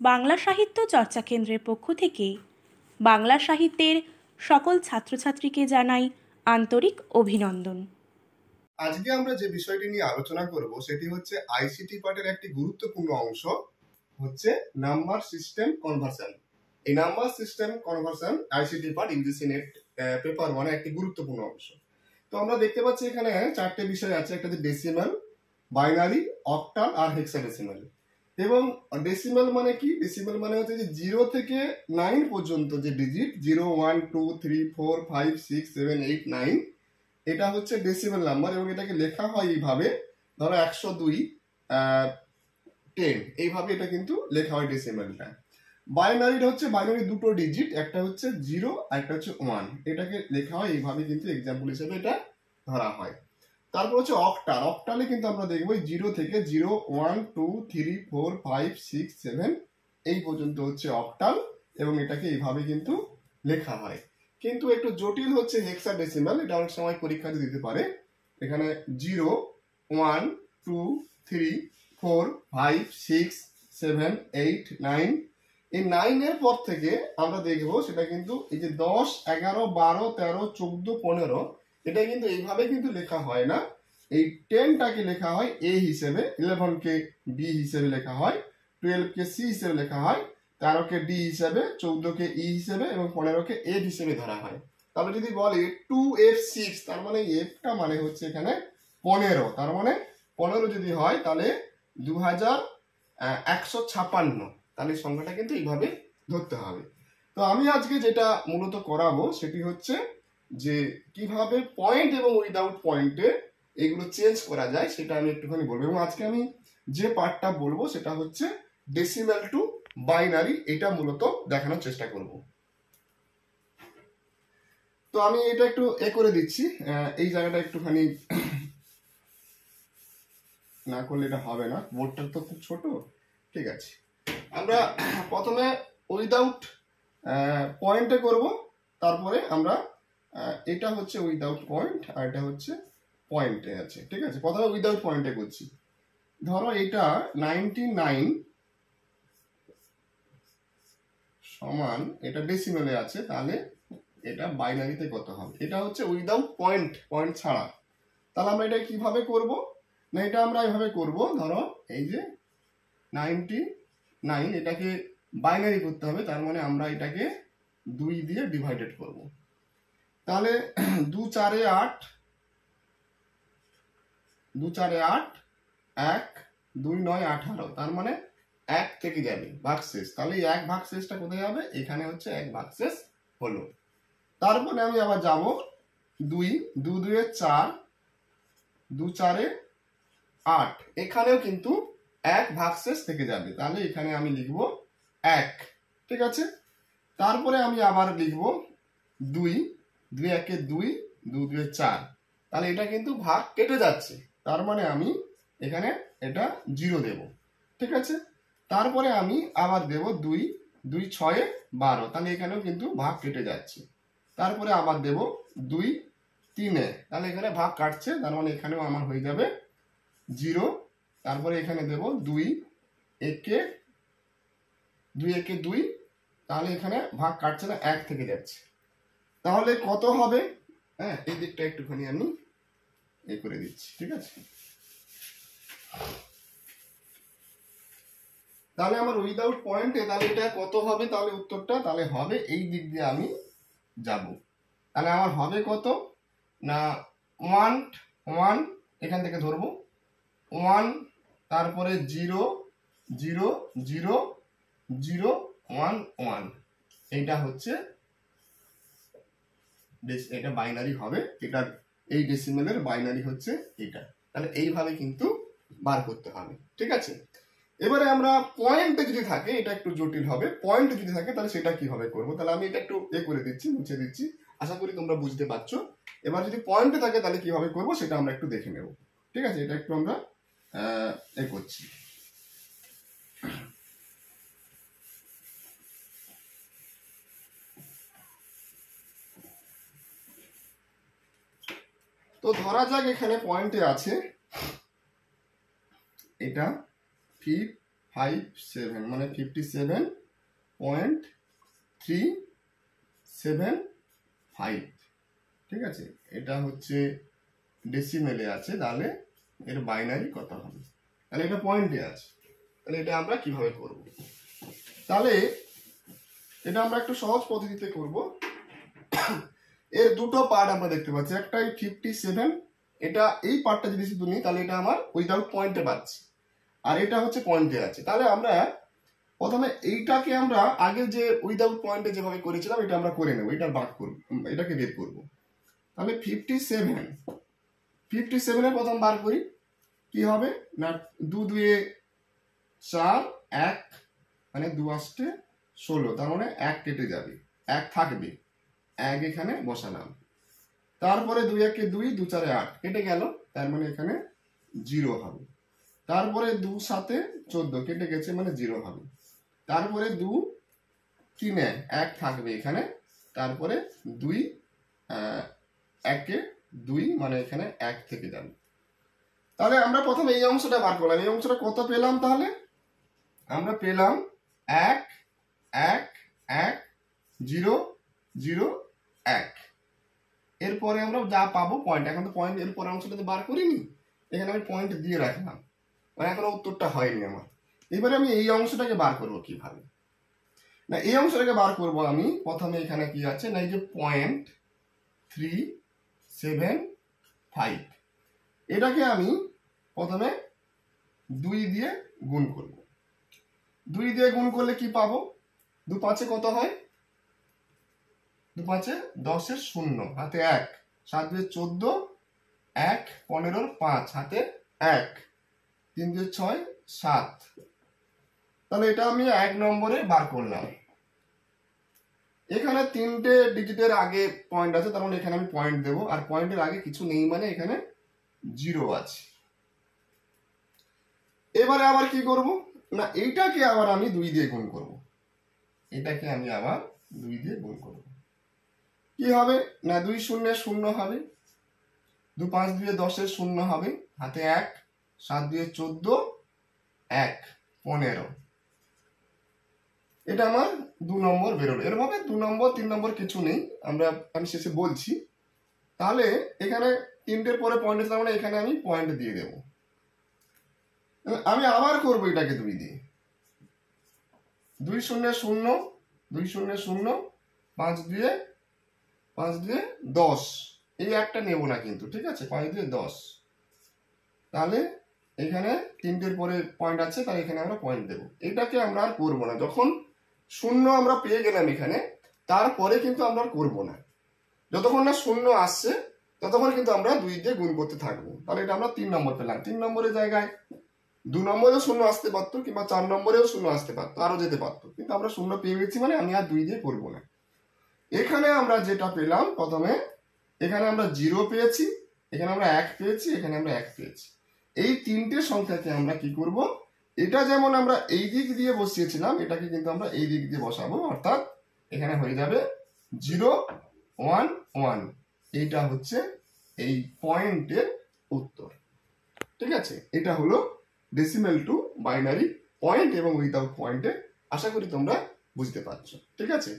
বাংলা সাহিত্য চর্চা কেন্দ্রের পক্ষ থেকে বাংলা সাহিত্যের সকল ছাত্রছাত্রীকে জানাই আন্তরিক অভিনন্দন। আজকে আমরা যে বিষয়টি নিয়ে আলোচনা করব সেটি হচ্ছে আইসিটি পার্টের একটি গুরুত্বপূর্ণ অংশ হচ্ছে নাম্বার সিস্টেম কনভার্সন। এই number system conversion ICT part UGC net paper 1 একটি গুরুত্বপূর্ণ অংশ। তো আমরা দেখতে পাচ্ছি এখানে চারটে বিষয় আছে, একটা হচ্ছে ডেসিমাল, বাইনারি, অক্টাল আর হেক্সাডেসিমাল। এবং ডেসিমাল মানে কি? ডেসিমাল মানে হচ্ছে যে 0 থেকে 9 পর্যন্ত যে ডিজিট 0 1 2 3 4 5 6 7 8 9 এটা হচ্ছে ডেসিমাল নাম্বার এবং এটাকে লেখা হয় এইভাবে, ধরো 102 10 এইভাবে এটা কিন্তু লেখা হয় ডেসিমালটা। বাইনারিটা হচ্ছে বাইনারি দুটো ডিজিট, একটা হচ্ছে 0 আর একটা হচ্ছে 1, এটাকে লেখা হয় এইভাবে কিন্তু এক্সাম্পল হিসেবে এটা ধরা হয়। তারপর হচ্ছে অক্টাল। অক্টালে কিন্তু আমরা দেখবো 0 থেকে 0 1 2 3 4 5 6 7 এই পর্যন্ত হচ্ছে অক্টাল এবং এটাকে এইভাবে কিন্তু লেখা হয়। কিন্তু একটু জটিল হচ্ছে হেক্সাডেসিমাল, এটা অনেক সময় পরীক্ষাতে দিতে পারে। এখানে 0 1 2 3 4 5 6 7 8 9 এই 9 এর পর থেকে আমরা দেখবো সেটা কিন্তু এই যে 10 11 12 13 14 15 এটা কিন্তু এইভাবে কিন্তু লেখা হয় না। এই 10টাকে লেখা হয় এ হিসেবে, 11কে বি হিসেবে লেখা হয়, 12কে সি হিসেবে লেখা হয়, 13কে ডি হিসেবে, 14কে ই হিসেবে এবং 15কে এফ হিসেবে ধরা হয়। তাহলে যদি বলে 2F6 তার মানে এফটা মানে হচ্ছে এখানে 15, তার মানে 15 যদি হয় তাহলে 2156, তাহলে সংখ্যাটা কিন্তু এইভাবে ধরতে হবে। তো আমি আজকে যেটা মূলত করাবো সেটি হচ্ছে যে কিভাবে পয়েন্ট এবং উইদাউট পয়েন্টে এগুলো চেঞ্জ করা যায় সেটা আমি একটুখানি বলবো। এবং আজকে আমি যে পার্টটা বলবো সেটা হচ্ছে ডেসিমাল টু বাইনারি, এটা মূলত দেখানোর চেষ্টা করব। তো আমি এটা একটু করে দিচ্ছি, এই জায়গাটা একটুখানি না করলে এটা হবে না, বোর্ডটা তো খুব ছোট। ঠিক আছে, আমরা প্রথমে উইদাউট পয়েন্টে করব, তারপরে আমরা এটা হচ্ছে উইদাউট পয়েন্ট আর এটা হচ্ছে পয়েন্টে আছে। ঠিক আছে, প্রথমে উইদাউট পয়েন্টে করছি। ধরো এটা 99 সমান, এটা ডেসিমেলে আছে, তাহলে এটা বাইনারিতে কত হবে? এটা হচ্ছে উইদাউট পয়েন্ট, পয়েন্ট ছাড়া। তাহলে আমরা এটা কিভাবে করব না, এটা আমরা এভাবে করব, ধরো এই যে 99 এটাকে বাইনারি করতে হবে, তার মানে আমরা এটাকে 2 দিয়ে ডিভাইডেড করব। তাহলে 2 4 8 2 4 8 1 2 9 18, তার মানে 1 থেকে যাবে ভাগশেষ। তাহলে এই 1 ভাগশেষটা কোথায় যাবে? এখানে হচ্ছে 1 ভাগশেষ হলো। তারপরে আমি আবার যাব 2 2 2 4 2 4 8, এখানেও কিন্তু 1 ভাগশেষ থেকে যাবে, তাহলে এখানে আমি লিখব 1। ঠিক আছে, তারপরে আমি আবার লিখব 2 2 1 2 2 2 4, তাহলে এটা কিন্তু ভাগ কেটে যাচ্ছে, তার মানে আমি এখানে এটা 0 দেব। ঠিক আছে, তারপরে আমি আবার দেব 2 2 6 12, তাহলে এখানেও কিন্তু ভাগ কেটে যাচ্ছে। তারপরে আবার দেব 2 3, তাহলে এখানে ভাগ কাটছে, তার মানে এখানেও আমার হয়ে যাবে 0। তারপরে এখানে দেব 2 1 2, তাহলে এখানে ভাগ কাটছে না, 1 থেকে যাচ্ছে। তাহলে কত হবে? হ্যাঁ, এই দিকটা একটুখানি আমি করে দিচ্ছি। ঠিক আছে, তাহলে আমার উইদাউট পয়েন্টে তাহলে এটা কত হবে? তাহলে উত্তরটা তাহলে হবে এই দিক দিয়ে আমি যাব। তাহলে আমার হবে কত না 1 1, এখান থেকে ধরবো 1, তারপরে 0 0 0 0 1 1, এইটা হচ্ছে এটা বাইনারি হবে। এটা এই ডেসিমেলের বাইনারি হচ্ছে এটা। তাহলে এইভাবে কিন্তু বার করতে হবে। ঠিক আছে, এবারে আমরা পয়েন্টে যদি থাকে এটা একটু জটিল হবে। পয়েন্টে যদি থাকে তাহলে সেটা কিভাবে করব? তাহলে আমি এটা একটু করে দিচ্ছি, মুছে দিচ্ছি, আশা করি তোমরা বুঝতে পারছো। এবার যদি পয়েন্টে থাকে তাহলে কিভাবে করব সেটা আমরা একটু দেখে নেব। ঠিক আছে, এটা একটু আমরা করছি। তো ধরা যাক এখানে পয়েন্টে আছে এটা 5 57 মানে 57.375, ঠিক আছে। এটা হচ্ছে ডেসিমেলে আছে, তাহলে এর বাইনারি কত হবে? তাহলে এটা পয়েন্টে আছে, তাহলে এটা আমরা কিভাবে করব? তাহলে এটা আমরা একটু সহজ পদ্ধতিতে করব। এর দুটো পার্ট আমরা দেখতে পাচ্ছি, একটা 57, এটা এই পার্টটা যদি শুধু নিই তাহলে এটা আমার উইদাউট পয়েন্টে পাচ্ছি, আর এটা হচ্ছে পয়েন্টে আছে। তাহলে আমরা প্রথমে এইটাকে আমরা আগে যে উইদাউট পয়েন্টে যেভাবে করেছিলাম এটা আমরা করে নেব, এটা ভাগ করব, এটাকে বের করব। তাহলে 57 এর প্রথম বার করি, কি হবে না 2 2 4, 1 মানে 2 আসতে 16, তার মানে 1 কেটে যাবে, 1 থাকবে, 1 এখানে বসালাম। তারপরে 2 1 2, 2 4 8 কেটে গেল, তার মানে এখানে 0 হবে। তারপরে 2 7 14 কেটে গেছে, মানে 0 হবে। তারপরে 2 3 1 থাকবে এখানে, তারপরে 2 1 2 মানে এখানে 1 থেকে যাবে। তাহলে আমরা প্রথমে এই অংশটা বার করলাম, এই অংশটা কত পেলাম? তাহলে আমরা পেলাম 1 1 1 0 0 1। এরপরে আমরা যা পাবো পয়েন্ট, এখন তো পয়েন্ট এর পরে অংশটাতে বার করিনি, এখানে আমি পয়েন্ট দিয়ে রাখলাম, মানে এখনো উত্তরটা হয়নি আমার। এবারে আমি এই অংশটাকে বার করব কিভাবে? না এই অংশটাকে বার করব আমি প্রথমে, এখানে কি আছে না এই যে 0.375, এটাকে আমি প্রথমে 2 দিয়ে গুণ করব। 2 দিয়ে গুণ করলে কি পাবো? 2 5 কত হয়? 2 5 10 এর 0 হাতে 1, 7 2 14, 1 15 5 হাতে 1, 3 2 6 7। তাহলে এটা আমি 1 নম্বরে বার করলাম। এখানে 3টে ডিজিটের আগে পয়েন্ট আছে, তার মানে এখানে আমি পয়েন্ট দেব, আর পয়েন্টের আগে কিছু নেই মানে এখানে 0 আছে। এবারে আবার কি করব না এইটাকে আবার আমি 2 দিয়ে গুণ করব, এটাকে আমি আবার 2 দিয়ে গুণ করব। কি হবে না 2 0 0 হবে, 2 5 2 10 এর 0 হবে, হাতে 1, 7 2 14, 1 15। এটা আমার 2 নম্বর বেরোলো। এরভাবে 2 নম্বর 3 নম্বর কিছু নেই, আমি শেষে বলছি। তাহলে এখানে 3টের পরে পয়েন্ট আছে, মানে এখানে আমি পয়েন্ট দিয়ে দেব। আমি আবার করব এটাকে 2 দিয়ে, 2 0 0 2 0 0 5 2 5 2 10, এই একটা নেব না কিন্তু, ঠিক আছে, 5 2 10। তাহলে এখানে 3টের পরে পয়েন্ট আছে, তাই এখানে আমরা পয়েন্ট দেব। এটাকে আমরা আর করবো না, যখন 0 আমরা পেয়ে গেলাম এখানে, তারপরে কিন্তু আমরা আর করবো না। যতক্ষণ না 0 আসছে ততক্ষণ কিন্তু আমরা 2 দিয়ে গুণ করতে থাকবো। তাহলে এটা আমরা 3 নম্বর পেলাম। 3 নম্বরের জায়গায় 2 নম্বরেও 0 আসতে পারতো, কিংবা 4 নম্বরেও 0 আসতে পারতো, আরো যেতে পারতো, কিন্তু আমরা 0 পেয়ে গেছি মানে আমি আর 2 দিয়ে করবো না। এখানে আমরা যেটা পেলাম প্রথমে, এখানে আমরা 0 পেয়েছি, এখানে আমরা 1 পেয়েছি, এখানে আমরা 1 পেয়েছি। এই 3টে সংখ্যাকে আমরা কি করব, এটা যেমন আমরা এই দিক দিয়ে বসিয়েছিলাম, এটাকে কিন্তু আমরা এই দিক দিয়ে বসাবো, অর্থাৎ এখানে হয়ে যাবে 0 1 1। এইটা হচ্ছে এই পয়েন্টের উত্তর, ঠিক আছে। এটা হলো ডেসিমেল টু বাইনারি, পয়েন্ট এবং উইদাউট পয়েন্টে। আশা করি তোমরা বুঝতে পারছো, ঠিক আছে।